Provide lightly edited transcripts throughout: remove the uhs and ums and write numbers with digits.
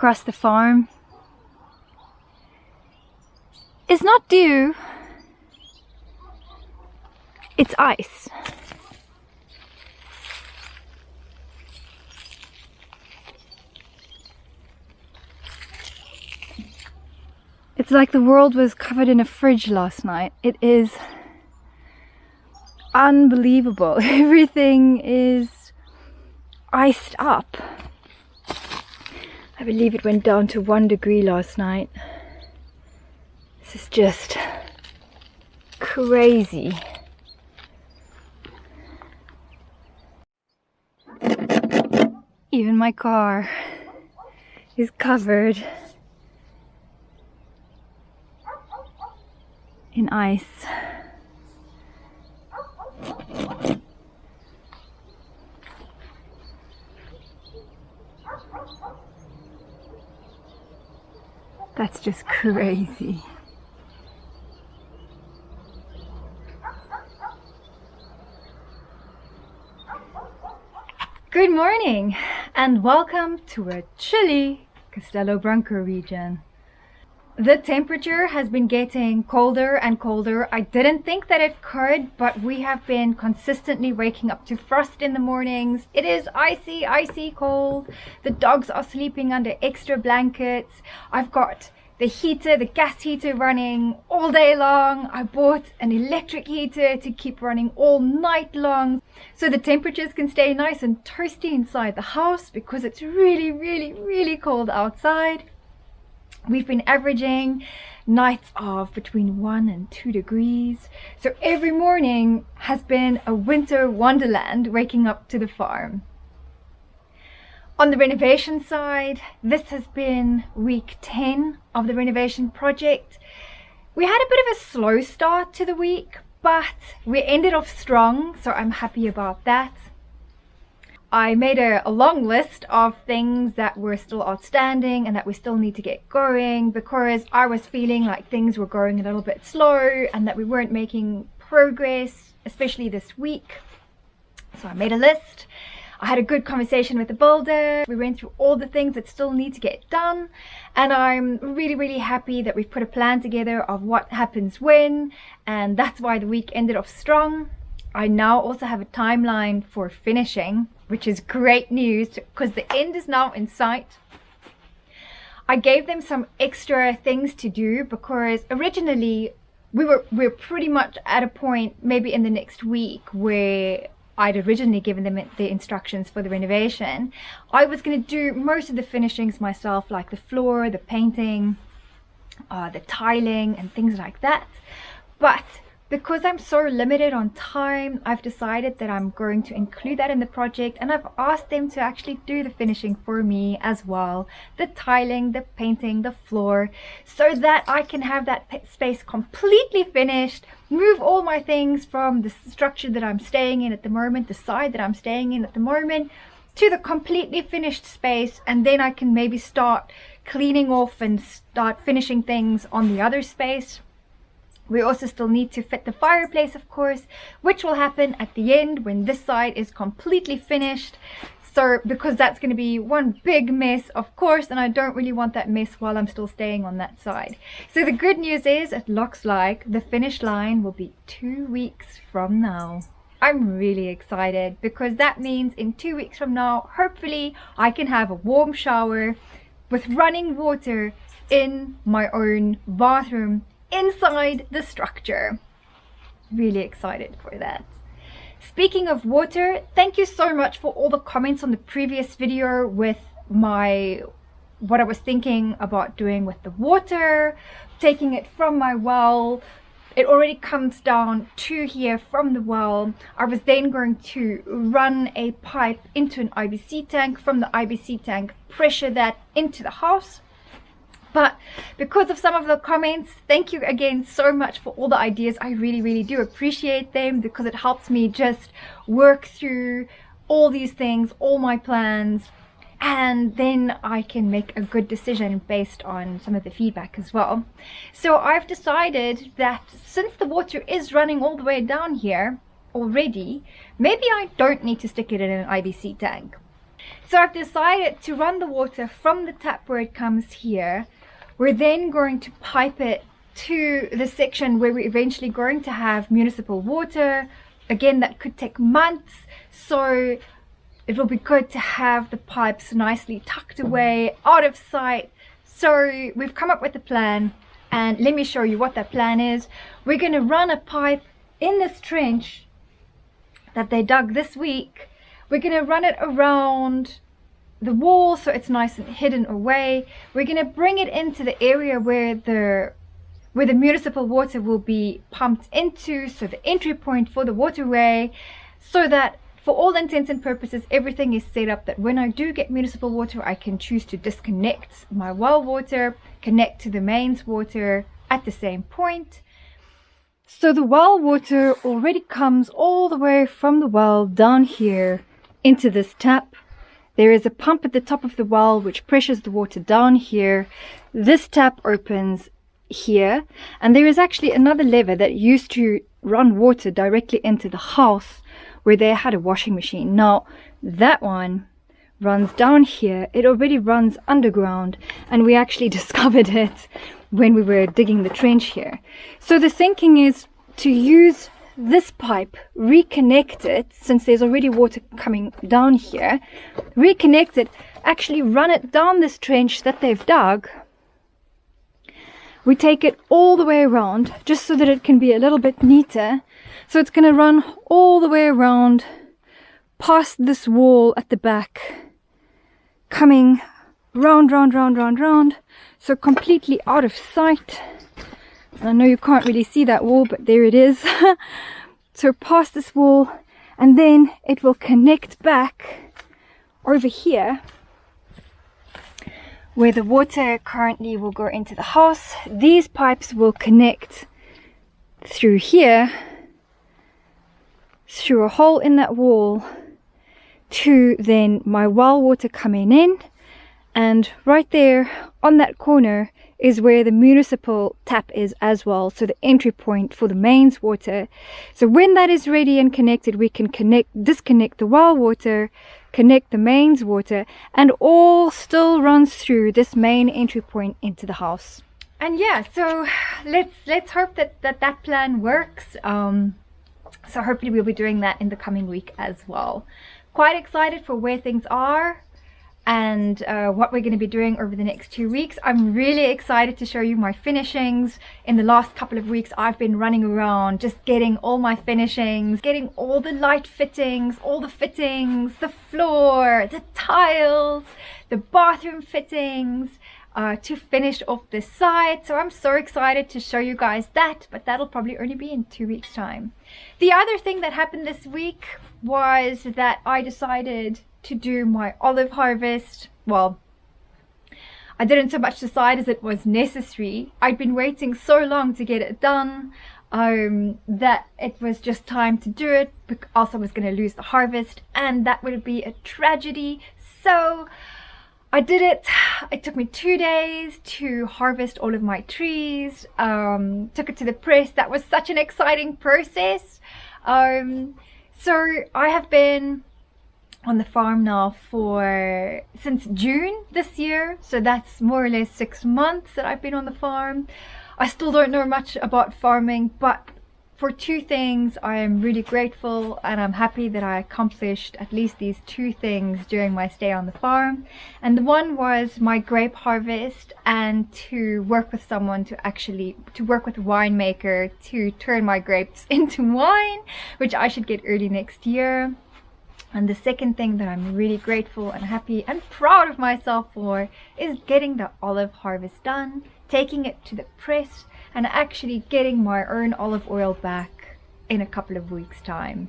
across the farm is not dew, it's ice. It's like the world was covered in a fridge last night. It is unbelievable. Everything is iced up. I believe it went down to 1 degree last night. This is just crazy. Even my car is covered in ice. That's just crazy. Good morning and welcome to a chilly Castelo Branco region. The temperature has been getting colder and colder. I didn't think that it could, but we have been consistently waking up to frost in the mornings. It is icy, icy cold. The dogs are sleeping under extra blankets. I've got the heater, the gas heater running all day long. I bought an electric heater to keep running all night long, so the temperatures can stay nice and toasty inside the house because it's really, really, really cold outside. We've been averaging nights of between 1 and 2 degrees. So every morning has been a winter wonderland waking up to the farm. On the renovation side, this has been week 10 of the renovation project. We had a bit of a slow start to the week, but we ended off strong, so I'm happy about that. I made a long list of things that were still outstanding and that we still need to get going, because I was feeling like things were going a little bit slow and that we weren't making progress, especially this week. So I made a list. I had a good conversation with the builder. We went through all the things that still need to get done, and I'm really, really happy that we've put a plan together of what happens when, and that's why the week ended off strong. I now also have a timeline for finishing, which is great news because the end is now in sight. I gave them some extra things to do because originally we were pretty much at a point maybe in the next week where I'd originally given them the instructions for the renovation. I was going to do most of the finishings myself, like the floor, the painting, the tiling and things like that. But because I'm so limited on time, I've decided that I'm going to include that in the project, and I've asked them to actually do the finishing for me as well. The tiling, the painting, the floor, so that I can have that space completely finished, move all my things from the structure that I'm staying in at the moment, the side that I'm staying in at the moment, to the completely finished space, and then I can maybe start cleaning off and start finishing things on the other space. We also still need to fit the fireplace, of course, which will happen at the end when this side is completely finished. So, because that's going to be one big mess, of course, and I don't really want that mess while I'm still staying on that side. So the good news is it looks like the finish line will be 2 weeks from now. I'm really excited because that means in 2 weeks from now, hopefully I can have a warm shower with running water in my own bathroom inside the structure. Really excited for that. Speaking of water, thank you so much for all the comments on the previous video with what I was thinking about doing with the water, taking it from my well. It already comes down to here from the well. I was then going to run a pipe into an IBC tank, from the IBC tank pressure that into the house. But because of some of the comments, thank you again so much for all the ideas. I really, really do appreciate them because it helps me just work through all these things, all my plans, and then I can make a good decision based on some of the feedback as well. So I've decided that since the water is running all the way down here already, maybe I don't need to stick it in an IBC tank. So I've decided to run the water from the tap where it comes here. We're then going to pipe it to the section where we're eventually going to have municipal water. Again, that could take months, so it will be good to have the pipes nicely tucked away, out of sight. So we've come up with a plan, and let me show you what that plan is. We're going to run a pipe in this trench that they dug this week. We're going to run it around the wall so it's nice and hidden away. We're going to bring it into the area where the municipal water will be pumped into, so the entry point for the waterway, so that for all intents and purposes everything is set up that when I do get municipal water, I can choose to disconnect my well water, connect to the mains water at the same point. So the well water already comes all the way from the well down here into this tap. There is a pump at the top of the well which pressures the water down here. This tap opens here, and there is actually another lever that used to run water directly into the house where they had a washing machine. Now that one runs down here. It already runs underground, and we actually discovered it when we were digging the trench here. So the thinking is to use this pipe, reconnect it, since there's already water coming down here, reconnect it, actually run it down this trench that they've dug. We take it all the way around just so that it can be a little bit neater. So it's going to run all the way around past this wall at the back, coming round, so completely out of sight. And I know you can't really see that wall, but there it is. So past this wall, and then it will connect back over here where the water currently will go into the house. These pipes will connect through here, through a hole in that wall, to then my well water coming in. And right there on that corner is where the municipal tap is as well, so the entry point for the mains water. So when that is ready and connected, we can disconnect the well water, connect the mains water, and all still runs through this main entry point into the house. And yeah, so let's hope that plan works. So hopefully we'll be doing that in the coming week as well. Quite excited for where things are and what we're going to be doing over the next 2 weeks. I'm really excited to show you my finishings. In the last couple of weeks I've been running around just getting all my finishings, getting all the light fittings, all the fittings, the floor, the tiles, the bathroom fittings, to finish off this side. So I'm so excited to show you guys that, but that'll probably only be in 2 weeks time. The other thing that happened this week was that I decided to do my olive harvest. Well, I didn't so much decide as it was necessary. I'd been waiting so long to get it done that it was just time to do it, because I was going to lose the harvest and that would be a tragedy. So I did it. It took me 2 days to harvest all of my trees. Took it to the press. That was such an exciting process. So I have been on the farm now since June this year. So that's more or less 6 months that I've been on the farm. I still don't know much about farming, but for 2 things I am really grateful, and I'm happy that I accomplished at least these 2 things during my stay on the farm. And the one was my grape harvest, and to work with someone to work with a winemaker to turn my grapes into wine, which I should get early next year. And the second thing that I'm really grateful and happy and proud of myself for is getting the olive harvest done, taking it to the press, and actually getting my own olive oil back in a couple of weeks time.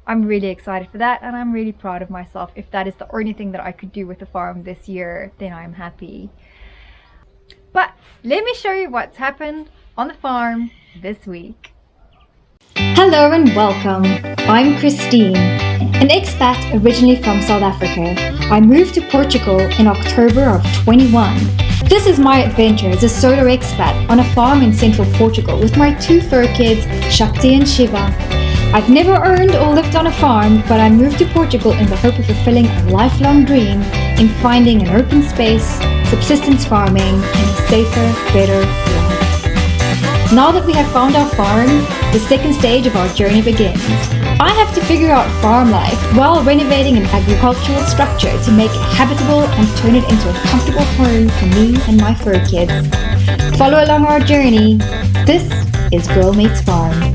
I'm really excited for that, and I'm really proud of myself. If that is the only thing that I could do with the farm this year, then I'm happy. But let me show you what's happened on the farm this week. Hello and welcome. I'm Christine, an expat originally from South Africa. I moved to Portugal in October of 21. This is my adventure as a solo expat on a farm in Central Portugal with my 2 fur kids, Shakti and Shiva. I've never owned or lived on a farm, but I moved to Portugal in the hope of fulfilling a lifelong dream in finding an open space, subsistence farming, and a safer, better life. Now that we have found our farm, the second stage of our journey begins. I have to figure out farm life while renovating an agricultural structure to make it habitable and turn it into a comfortable home for me and my fur kids. Follow along our journey. This is Girl Meets Farm.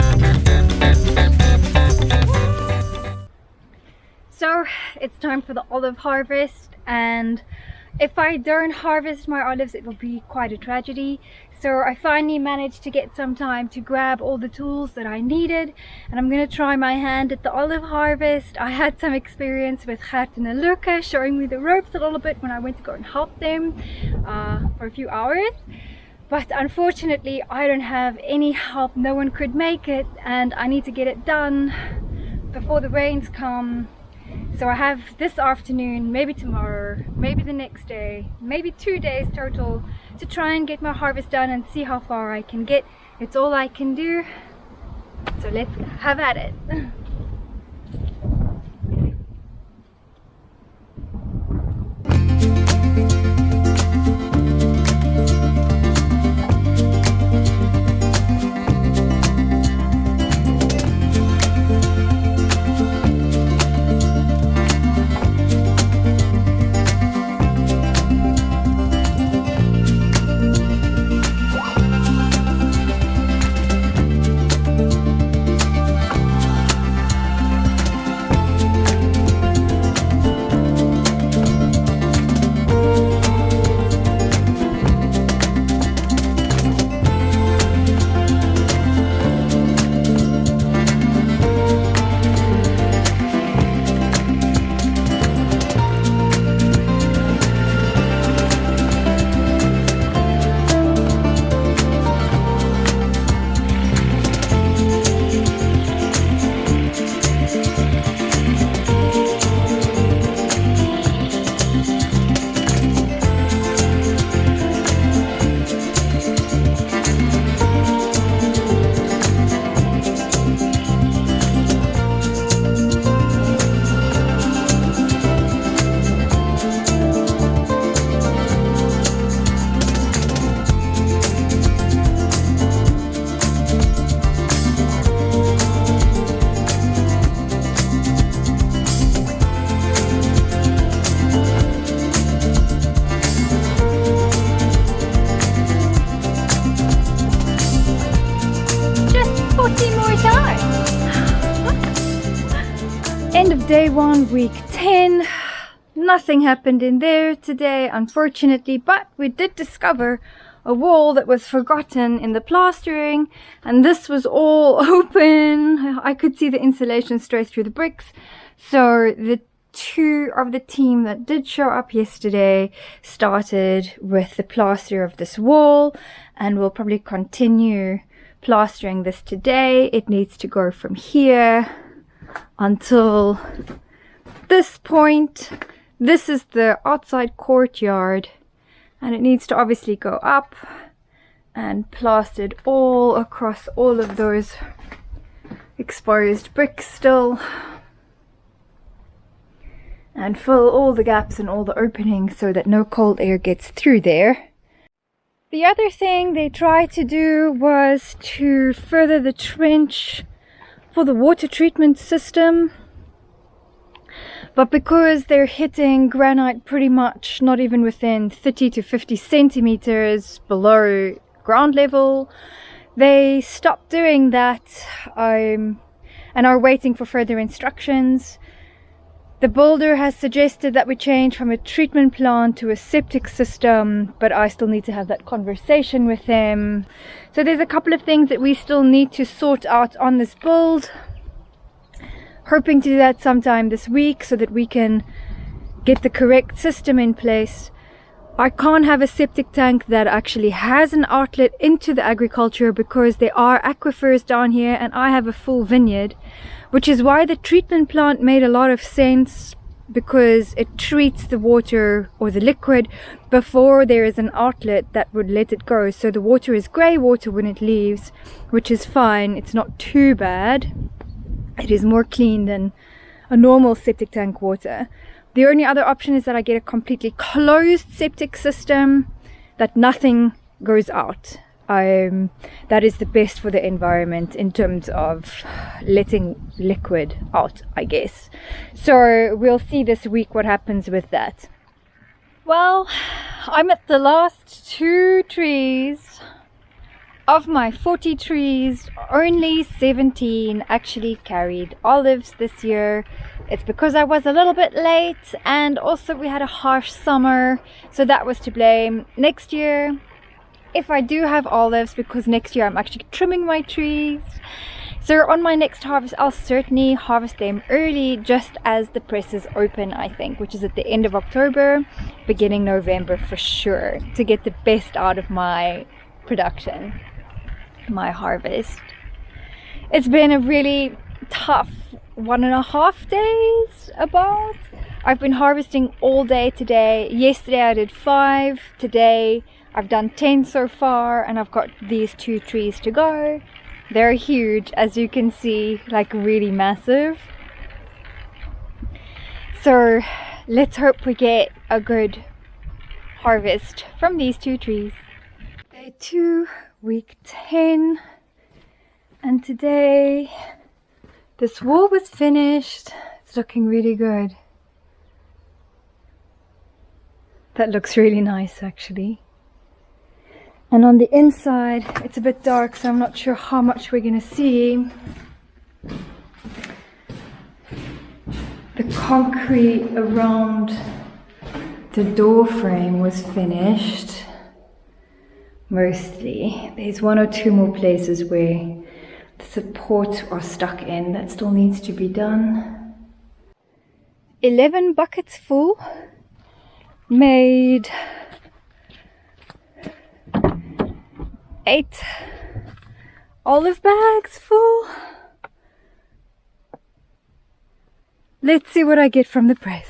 So it's time for the olive harvest, and if I don't harvest my olives it will be quite a tragedy. So I finally managed to get some time to grab all the tools that I needed, and I'm going to try my hand at the olive harvest. I had some experience with Gert and Luca showing me the ropes a little bit when I went to go and help them for a few hours. But unfortunately I don't have any help, no one could make it, and I need to get it done before the rains come. So I have this afternoon, maybe tomorrow, maybe the next day, maybe 2 days total to try and get my harvest done and see how far I can get. It's all I can do, so let's have at it. End of day 1, week 10. Nothing happened in there today, unfortunately, but we did discover a wall that was forgotten in the plastering, and this was all open. I could see the insulation straight through the bricks. So the two of the team that did show up yesterday started with the plaster of this wall, and we'll probably continue plastering this today. It needs to go from here until this point. This is the outside courtyard, and it needs to obviously go up and plastered all across all of those exposed bricks still, and fill all the gaps and all the openings so that no cold air gets through there. The other thing they tried to do was to further the trench for the water treatment system, but because they're hitting granite pretty much not even within 30 to 50 centimeters below ground level, they stopped doing that and are waiting for further instructions. The builder has suggested that we change from a treatment plant to a septic system, but I still need to have that conversation with him. So there's a couple of things that we still need to sort out on this build. Hoping to do that sometime this week so that we can get the correct system in place. I can't have a septic tank that actually has an outlet into the agriculture because there are aquifers down here and I have a full vineyard, which is why the treatment plant made a lot of sense, because it treats the water or the liquid before there is an outlet that would let it go. So the water is grey water when it leaves, which is fine, it's not too bad. It is more clean than a normal septic tank water. The only other option is that I get a completely closed septic system, that nothing goes out. That is the best for the environment in terms of letting liquid out, I guess. So we'll see this week what happens with that. Well, I'm at the last 2 trees. Of my 40 trees, only 17 actually carried olives this year. It's because I was a little bit late, and also we had a harsh summer, so that was to blame. Next year, if I do have olives, because next year I'm actually trimming my trees, so on my next harvest I'll certainly harvest them early, just as the presses open, I think, which is at the end of October, beginning November for sure, to get the best out of my production, my harvest. It's been a really tough 1.5 days about. I've been harvesting all day today. Yesterday I did 5. Today I've done 10 so far, and I've got these 2 trees to go. They're huge, as you can see, like really massive. So let's hope we get a good harvest from these 2 trees. Day 2, week 10, and today this wall was finished. It's looking really good. That looks really nice actually. And on the inside it's a bit dark, so I'm not sure how much we're gonna see. The concrete around the door frame was finished mostly. There's 1 or 2 more places where the supports are stuck in. That still needs to be done. 11 buckets full. Made 8 olive bags full. Let's see what I get from the press.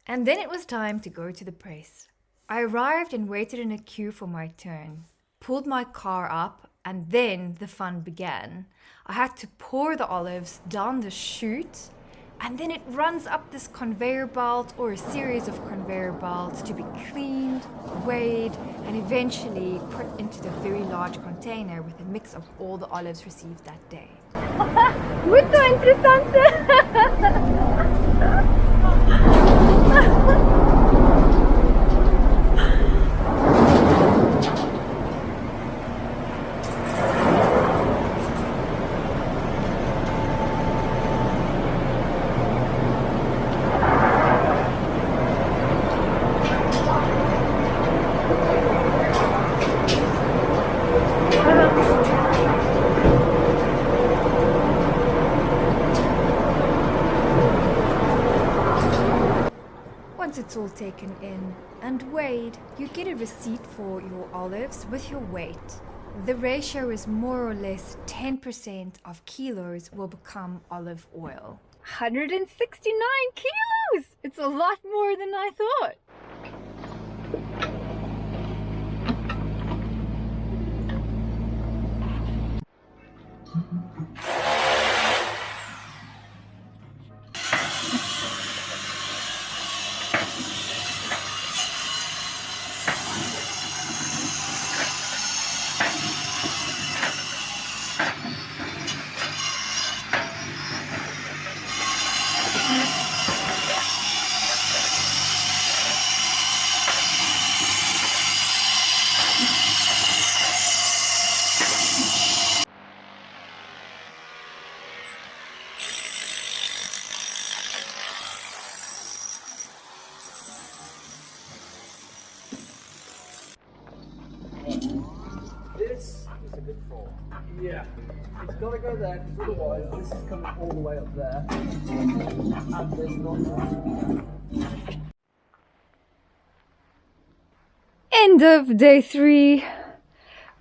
And then it was time to go to the press. I arrived and waited in a queue for my turn, pulled my car up, and then the fun began. I had to pour the olives down the chute, and then it runs up this conveyor belt, or a series of conveyor belts, to be cleaned, weighed, and eventually put into the very large container with a mix of all the olives received that day. Muito interessante! Once it's all taken in and weighed, you get a receipt for your olives with your weight. The ratio is more or less 10% of kilos will become olive oil. 169 kilos! It's a lot more than I thought. This is a good fall. Yeah. It's got to go there, because otherwise this is coming all the way up there. And there's not much. End of day 3,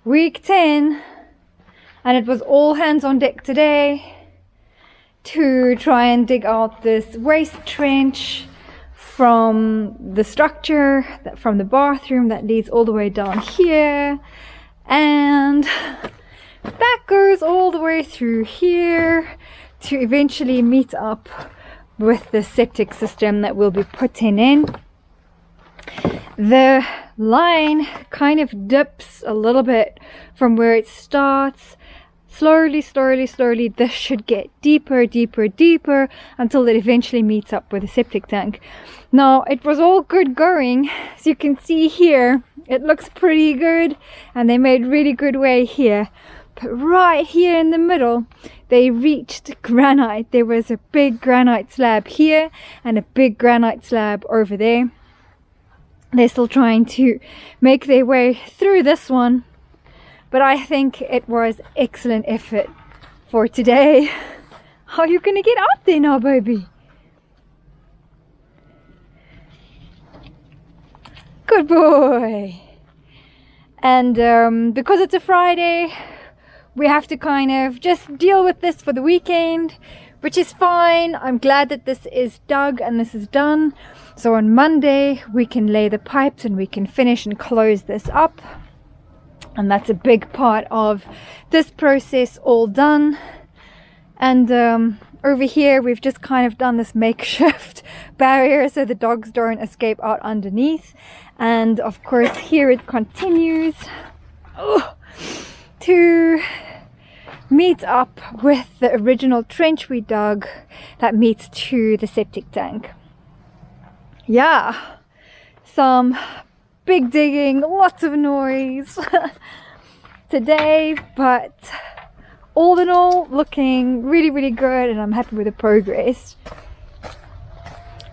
week 10, and it was all hands on deck today to try and dig out this waste trench from the structure, from the bathroom that leads all the way down here, and that goes all the way through here to eventually meet up with the septic system that we'll be putting in. The line kind of dips a little bit from where it starts. Slowly, this should get deeper until it eventually meets up with the septic tank. Now, it was all good going. As you can see here, it looks pretty good, and they made really good way here. But right here in the middle, they reached granite. There was a big granite slab here and a big granite slab over there. They're still trying to make their way through this one, but I think it was excellent effort for today. How are you gonna get out there now, baby? Good boy. And because it's a Friday, we have to kind of just deal with this for the weekend, which is fine. I'm glad that this is dug and this is done. So on Monday, we can lay the pipes and we can finish and close this up. And that's a big part of this process all done. And over here, we've just kind of done this makeshift barrier so the dogs don't escape out underneath. And of course, here it continues to meet up with the original trench we dug that meets to the septic tank. Yeah, some big digging, lots of noise today, but all in all, looking really good, and I'm happy with the progress.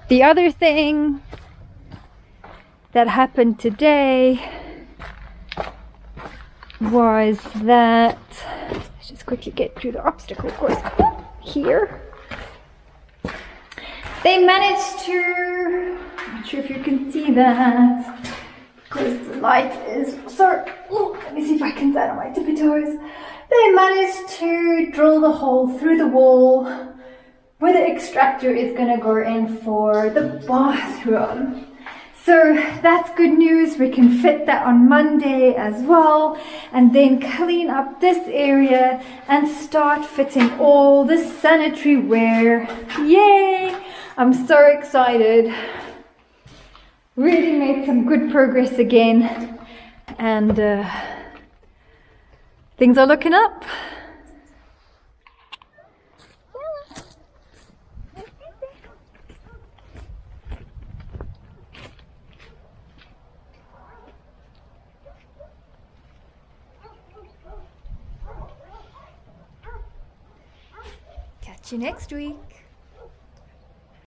The other thing that happened today was that, let's just quickly get through the obstacle course here. They managed to, I'm not sure if you can see that because the light is so, let me see if I can stand on my tippy toes. They managed to drill the hole through the wall where the extractor is going to go in for the bathroom. So that's good news. We can fit that on Monday as well, and then clean up this area and start fitting all the sanitary ware. Yay! I'm so excited. Really made some good progress again, and things are looking up. Catch you next week.